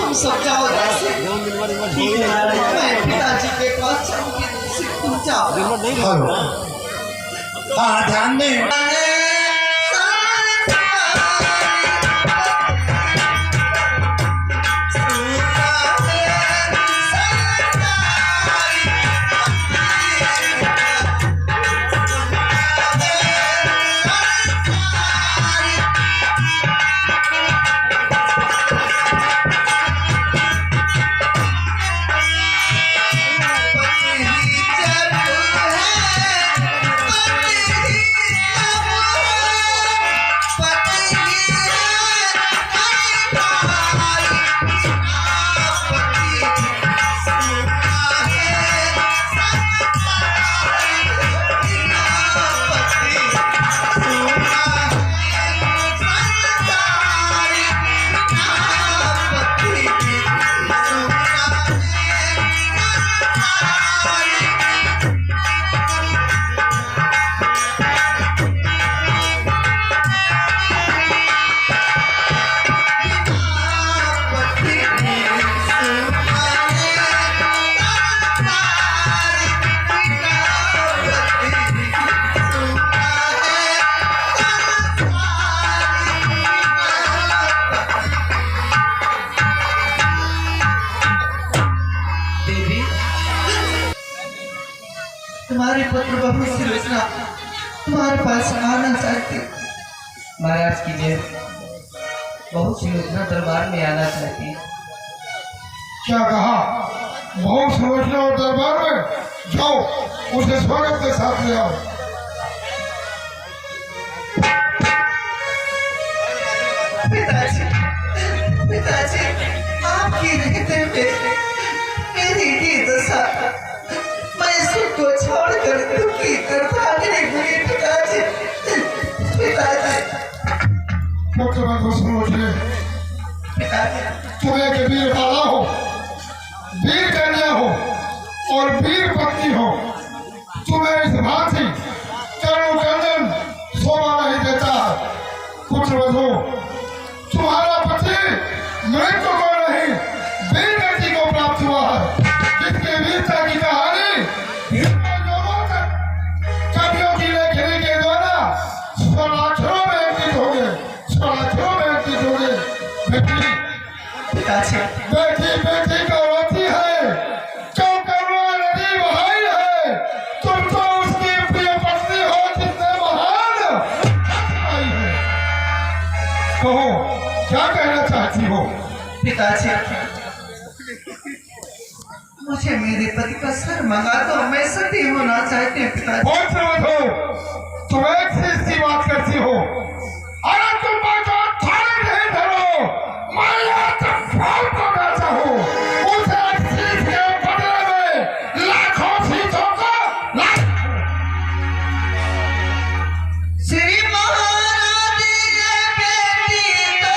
तुम सब जाओ जैसे मैं पिताजी के पास चलूंगी, तुम जाओ। हाँ ध्यान दे। तुम्हारे पुत्र बहू सुलोचना तुम्हारे पास आना चाहती। महाराज की जय। बहू सुलोचना दरबार में आना चाहती। क्या कहा? बहू सुलोचना और दरबार में जाओ, उसे स्वागत के साथ ले आओ। पिताजी, पिताजी, आपकी रहते में मेरी ये दशा, मैं सबको छोड़कर दुखी कर भागने लगी। पिताजी, पिताजी, पुत्र बंधु सुलोचना, पिताजी, तुम्हें के वीर बाला हो, वीर कन्या हो और वीर पत्नी हो, तुम्हें इस भांति करुण कंदन शोभा नहीं देता। पुत्र बंधु, तुम्हारा पति मृत्यु को नहीं वीर गति को प्राप्त हुआ है, जिसकी वीरता की कहानी कवियों की लेखनी के द्वारा स्वराक्षरों में अंकित हो गए, स्वराक्षरों में अंकित हो गए। बेटी बेटी बेटी को रोती है, क्यों करुणा नदी बहाई है। तुम तो उसकी प्रिय पत्नी हो जिसने महान आई है। कहो क्या कहना चाहती हो? पिताजी, मुझे मेरे पति का सर मंगा दो, मैं सती होना चाहती हूँ। पिताजी, तुम एक सी बात करती हो। अरे तुम बात ठाने नहीं धरो, मैं यहाँ तक फाल को बैठा हूँ। उसे एक चीज के बदले में लाखों चीजों का श्री महाराज ये बेटी तो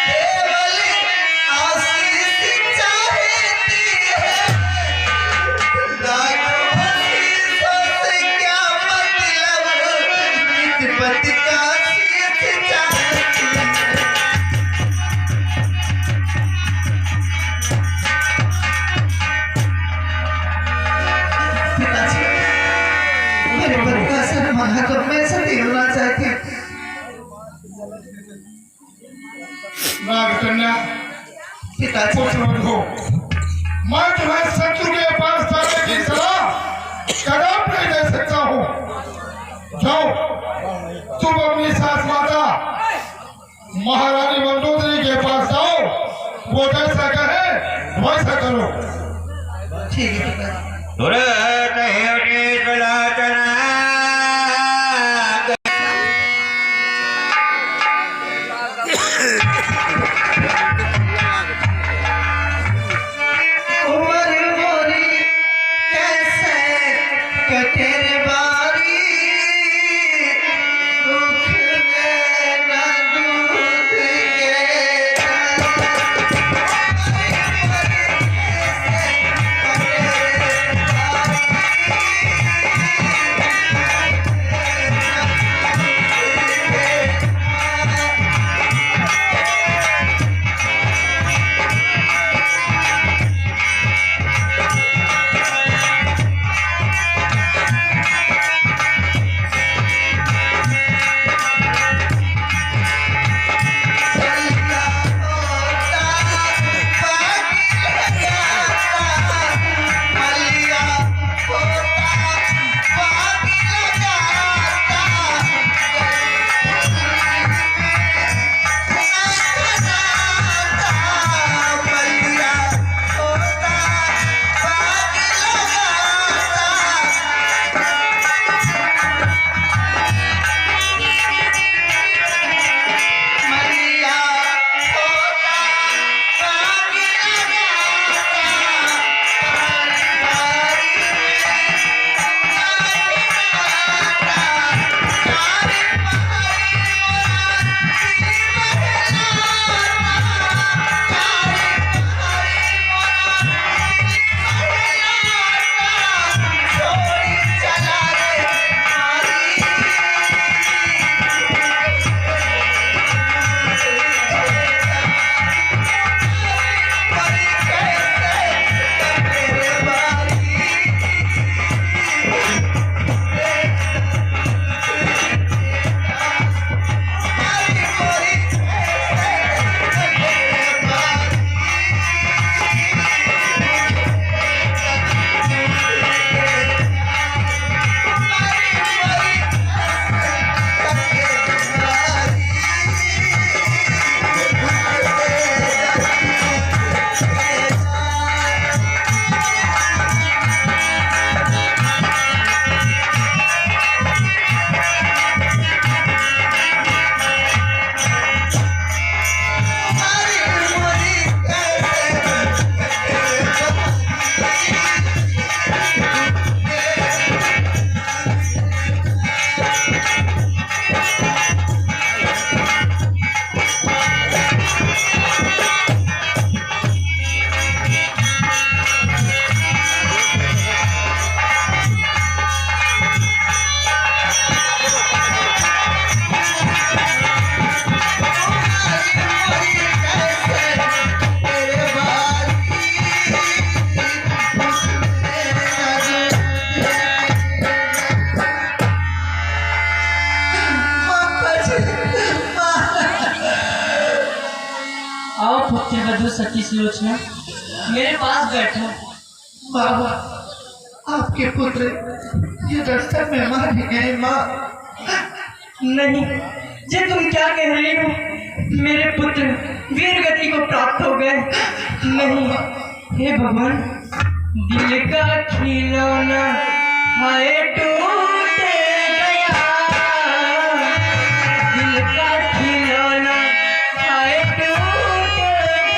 केवल आशीष चाहती है। लाखों चीजों से क्या मतलब, इस पति का आशीष चाहती है। पिताजी, मेरे पति का सर मंगा दो, मैं सती होना चाहती हूँ। नागकन्या, पिताजी, पुत्र बंधु, मैं तुम्हें शत्रु के पास जाने की सलाह कदम नहीं दे सकता हूँ। जाओ, तुम अपनी सास माता महारानी मंदोदरी के पास जाओ, वो जैसा कहे वैसा करो। ठीक है पिताजी। उमर मोरी कैसे कटे रे बारी, दुख में न दूध के उमर मोरी कैसे कटे रे बारी। सुलोचना मेरे पास बैठो। बाबा, आपके पुत्र ये दर्शन मेहमान है माँ। नहीं, ये तुम क्या कह रही हो? मेरे पुत्र वीर गति को प्राप्त हो गए। नहीं, हे भगवान, दिल का खिलौना हाय टूट गया, दिल का खिलौना हाय टूट गया,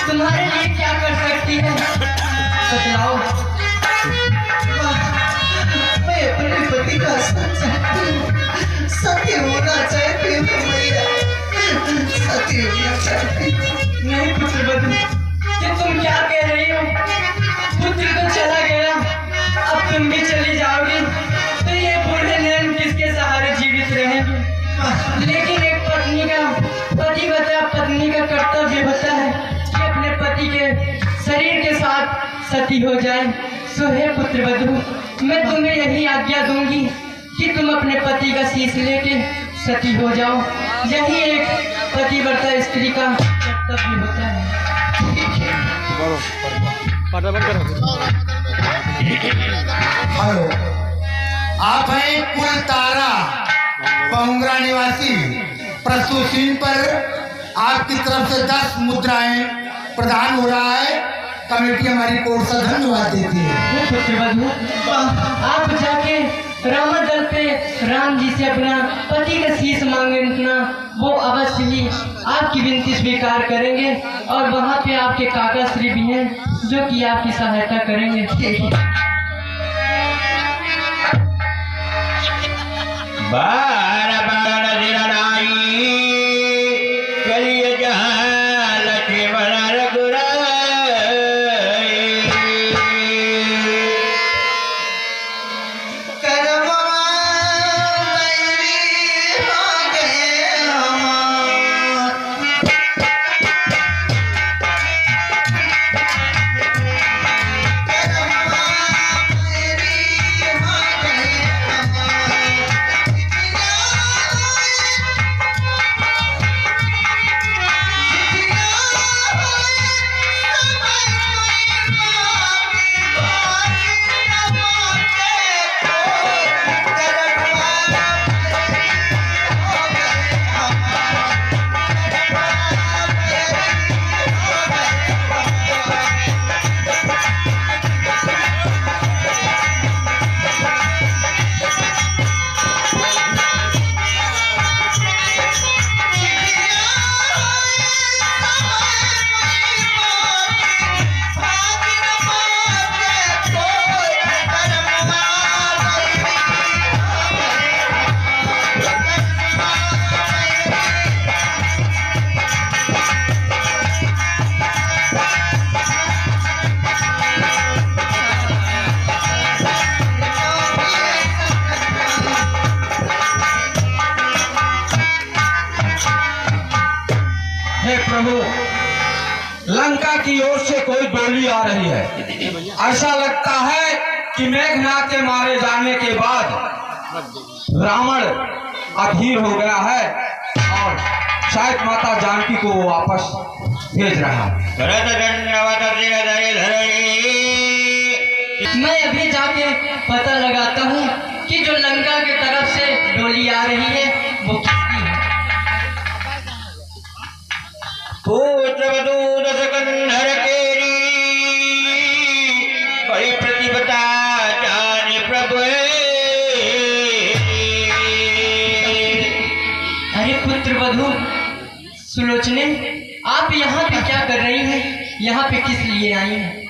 तुम्हारे लिए क्या कर सकती है? बतलाओ। मैं अपने पति का साथ चाहती हूँ। सत्य होना चाहती हूँ मैया, सत्य होना चाहती हूँ। नहीं पुत्र बधू, ये तुम क्या कह रही हो? पुत्र तो चला गया, अब तुम भी चली जाओगी तो ये बूढ़े नैन किसके सहारे जीवित रहेंगे? लेकिन एक पत्नी का पत्नी का कर्तव्य होता है कि अपने पति के शरीर के साथ सती हो जाए। सो हे पुत्र बधू, मैं तुम्हें यही आज्ञा दूंगी कि तुम अपने पति का शीश लेके सती हो जाओ। यही एक पतिव्रता स्त्री का कर्तव्य होता है। हेलो, आप हैं कुल तारा पहुंगरा निवासी। प्रस्तुत सीन पर आपकी तरफ से 10 मुद्राएं प्रदान हो रहा है। कमेटी हमारी कोर्ट से धन्यवाद देती है। पुत्र बधू, आप जाके रावण दल पे राम जी से अपना पति का शीश मांगना, वो अवश्य ही आपकी विनती स्वीकार करेंगे और वहाँ पे आपके काका श्री भी हैं जो कि आपकी सहायता करेंगे। बार बार दिलनाई करिए जहाँ लक्ष्मण रघुराई। करवा मेरी हो गए हमार। करवा मेरी हो गए हे प्रभु, लंका की ओर से कोई डोली आ रही है। ऐसा लगता है कि मेघनाथ के मारे जाने के बाद रावण अधीर हो गया है और शायद माता जानकी को वो वापस भेज रहा है। मैं अभी जाके पता लगाता हूँ कि जो लंका की तरफ से डोली आ रही है वो किसकी है। पुत्रवधूत सकंधर केरी बड़ी प्रतिभता जाने प्रभु। अरे पुत्र वधू सुलोचने, आप यहाँ पे क्या कर रही हैं? यहाँ पे किस लिए आई हैं?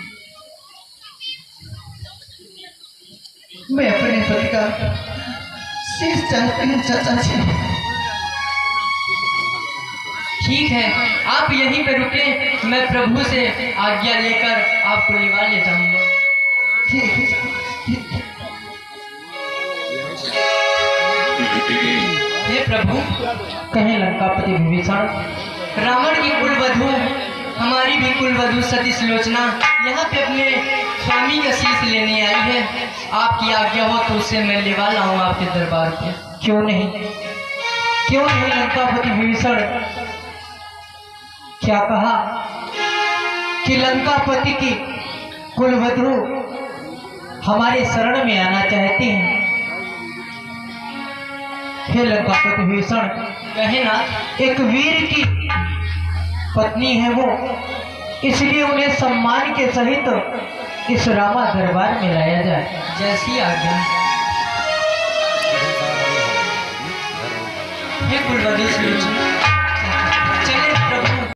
मैं अपने पति का शीश चाहती हूँ चाचा जी। ठीक है, आप यहीं पे रुके, मैं प्रभु से आज्ञा लेकर आपको लेवा ले जाऊंगा। ठीक है। हे प्रभु, कहे लंकापति विभीषण, रावण की कुलवधू, हमारी भी कुलवधू सतीश लोचना यहाँ पे अपने स्वामी का शीश लेने आई है। आपकी आज्ञा हो तो उसे मैं लेवा लाऊं आपके दरबार पे। क्यों नहीं लंकापति विभीषण, क्या कहा कि लंकापति की कुलवधू हमारे शरण में आना चाहती हैं। हे लंकापति विभीषण, कहे ना, एक वीर की पत्नी है वो, इसलिए उन्हें सम्मान के सहित इस रामा दरबार में लाया जाए। जैसी आज्ञा। हे कुलवधू सुलोचना,